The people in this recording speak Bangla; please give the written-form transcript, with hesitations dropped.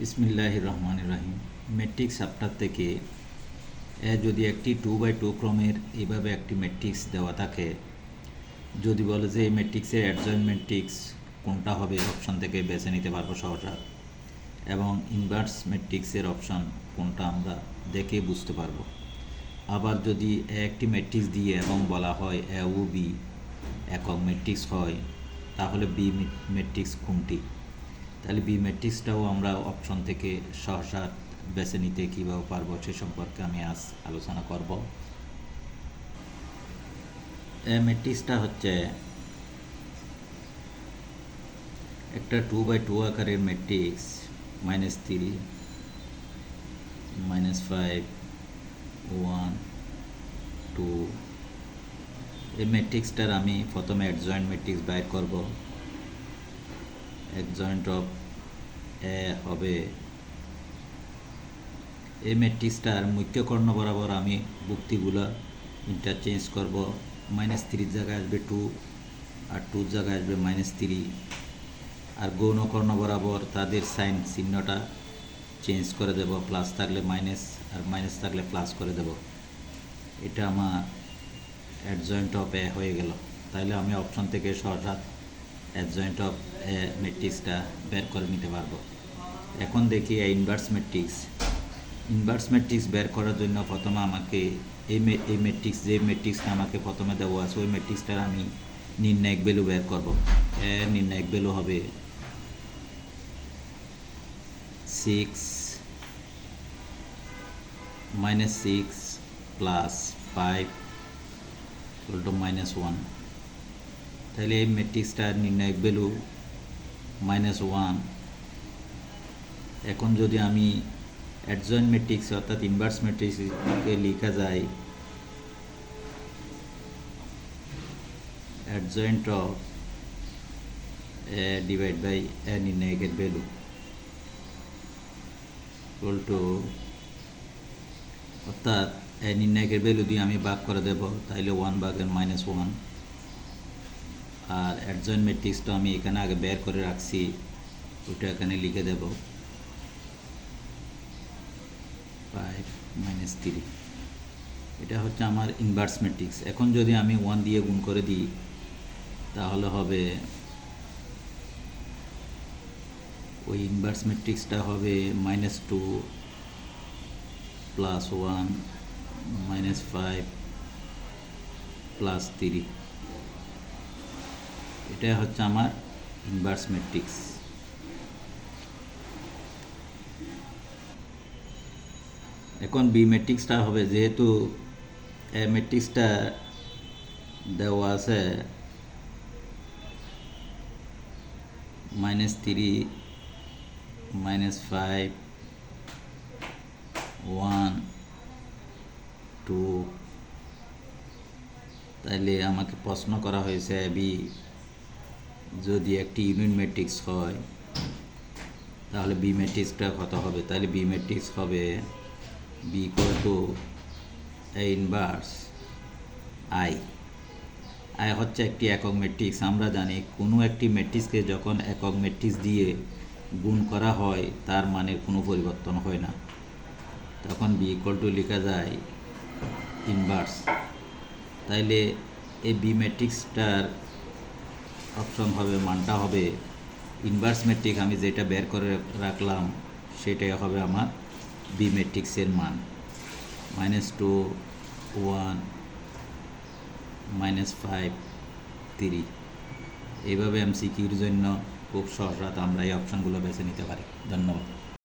বিসমিল্লাহির রহমানির রহিম। ম্যাট্রিক্স চ্যাপ্টার থেকে যদি একটি 2x2 ক্রমের এইভাবে একটি ম্যাট্রিক্স দেওয়া থাকে, যদি বলে যে এই ম্যাট্রিক্সের অ্যাডজয়েন্ট ম্যাট্রিক্স কোনটা হবে, অপশন থেকে বেছে নিতে পারবো সহজা, এবং ইনভার্স ম্যাট্রিক্সের অপশন কোনটা আমরা দেখে বুঝতে পারবো। আবার যদি একটি ম্যাট্রিক্স দিয়ে এবং বলা হয় এ ও বি একক ম্যাট্রিক্স হয়, তাহলে বি ম্যাট্রিক্স কোনটি, তাহলে বি ম্যাট্রিক্সটাও আমরা অপশন থেকে সহসা বেছে নিতে কীভাবে পারবো সে সম্পর্কে আমি আজ আলোচনা করব। এই ম্যাট্রিক্সটা হচ্ছে একটা 2x2 আকারের ম্যাট্রিক্স, -3, -5, 1, 2। এই ম্যাট্রিক্সটার আমি প্রথমে অ্যাডজয়েন্ট ম্যাট্রিক্স বাইর করব। অ্যাডজয়েন্ট অফ এ হবে, এই ম্যাট্রিক্সটার মুখ্য কর্ণ বরাবর আমি ভুক্তিগুলো ইন্টারচেঞ্জ করব। -3 জায়গায় আসবে 2, আর 2 জায়গায় আসবে -3। আর গৌণ কর্ণ বরাবর তাদের সাইন চিহ্নটা চেঞ্জ করে দেব, প্লাস থাকলে মাইনাস আর মাইনাস থাকলে প্লাস করে দেব। এটা আমার অ্যাডজয়েন্ট অফ এ হয়ে গেল। তাইলে আমি অপশন থেকে সহজা অ্যাডজয়েন্ট অফ এ ম্যাট্রিক্সটা বের করে নিতে পারবো। এখন দেখি ইনভার্স ম্যাট্রিক্স। ইনভার্স ম্যাট্রিক্স বের করার জন্য প্রথমে আমাকে এই ম্যাট্রিক্স, যে ম্যাট্রিক্সটা আমাকে প্রথমে দেওয়া আছে ওই ম্যাট্রিক্সটার আমি নির্ণায়ক ভ্যালু বের করব। এর নির্ণায়ক ভ্যালু হবে 6 -6 + 5 = -1। তাহলে এই ম্যাট্রিক্সটার নির্ণায়ক ভ্যালু -1। এখন যদি আমি অ্যাডজয়েন্ট ম্যাট্রিক্স অর্থাৎ ইনভার্স ম্যাট্রিক্সকে লেখা যায় adjoint of A divide by A নির্ণায়কের ভ্যালু ইকুয়াল টু, অর্থাৎ এ নির্ণায়কের ভ্যালু দিয়ে আমি ভাগ করে দেব, তাইলে 1/-1। আর অ্যাডজয়েন্ট ম্যাট্রিক্সটা আমি এখানে আগে বের করে রাখছি, ওটা এখানে লিখে দেব 5 - 3। এটা হচ্ছে আমার ইনভার্স ম্যাট্রিক্স। এখন যদি আমি 1 দিয়ে গুণ করে দিই তাহলে হবে ওই ইনভার্স ম্যাট্রিক্সটা হবে -2 + 1 -5 + 3। এটা হচ্ছে আমার ইনভার্স ম্যাট্রিক্স। এখন বি ম্যাট্রিক্সটা হবে, যেহেতু এ ম্যাট্রিক্সটা দেওয়া আছে -3 -5 1 2, তাইলে আমাকে প্রশ্ন করা হয়েছে বি যদি একটি ইউনিট ম্যাট্রিক্স হয় তাহলে বি ম্যাট্রিক্সটা কত হবে। তাহলে বি ম্যাট্রিক্স হবে B equal to A inverse I. I হচ্ছে একটি একক ম্যাট্রিক্স। আমরা জানি কোনো একটি ম্যাট্রিক্সকে যখন একক ম্যাট্রিক্স দিয়ে গুণ করা হয় তার মানের কোনো পরিবর্তন হয় না, তখন বি ইকুয়াল টু লেখা যায় ইনভার্স। তাইলে এই বি ম্যাট্রিক্সটার অপশন হবে, মানটা হবে ইনভার্স ম্যাট্রিক্স। আমি যেটা বের করে রাখলাম সেটাই হবে আমার বি ম্যাট্রিক্সের মান, -2 1 -5 3। এইভাবে এমসিকিউর জন্য খুব সহজে আমরা এই অপশনগুলো বেছে নিতে পারি। ধন্যবাদ।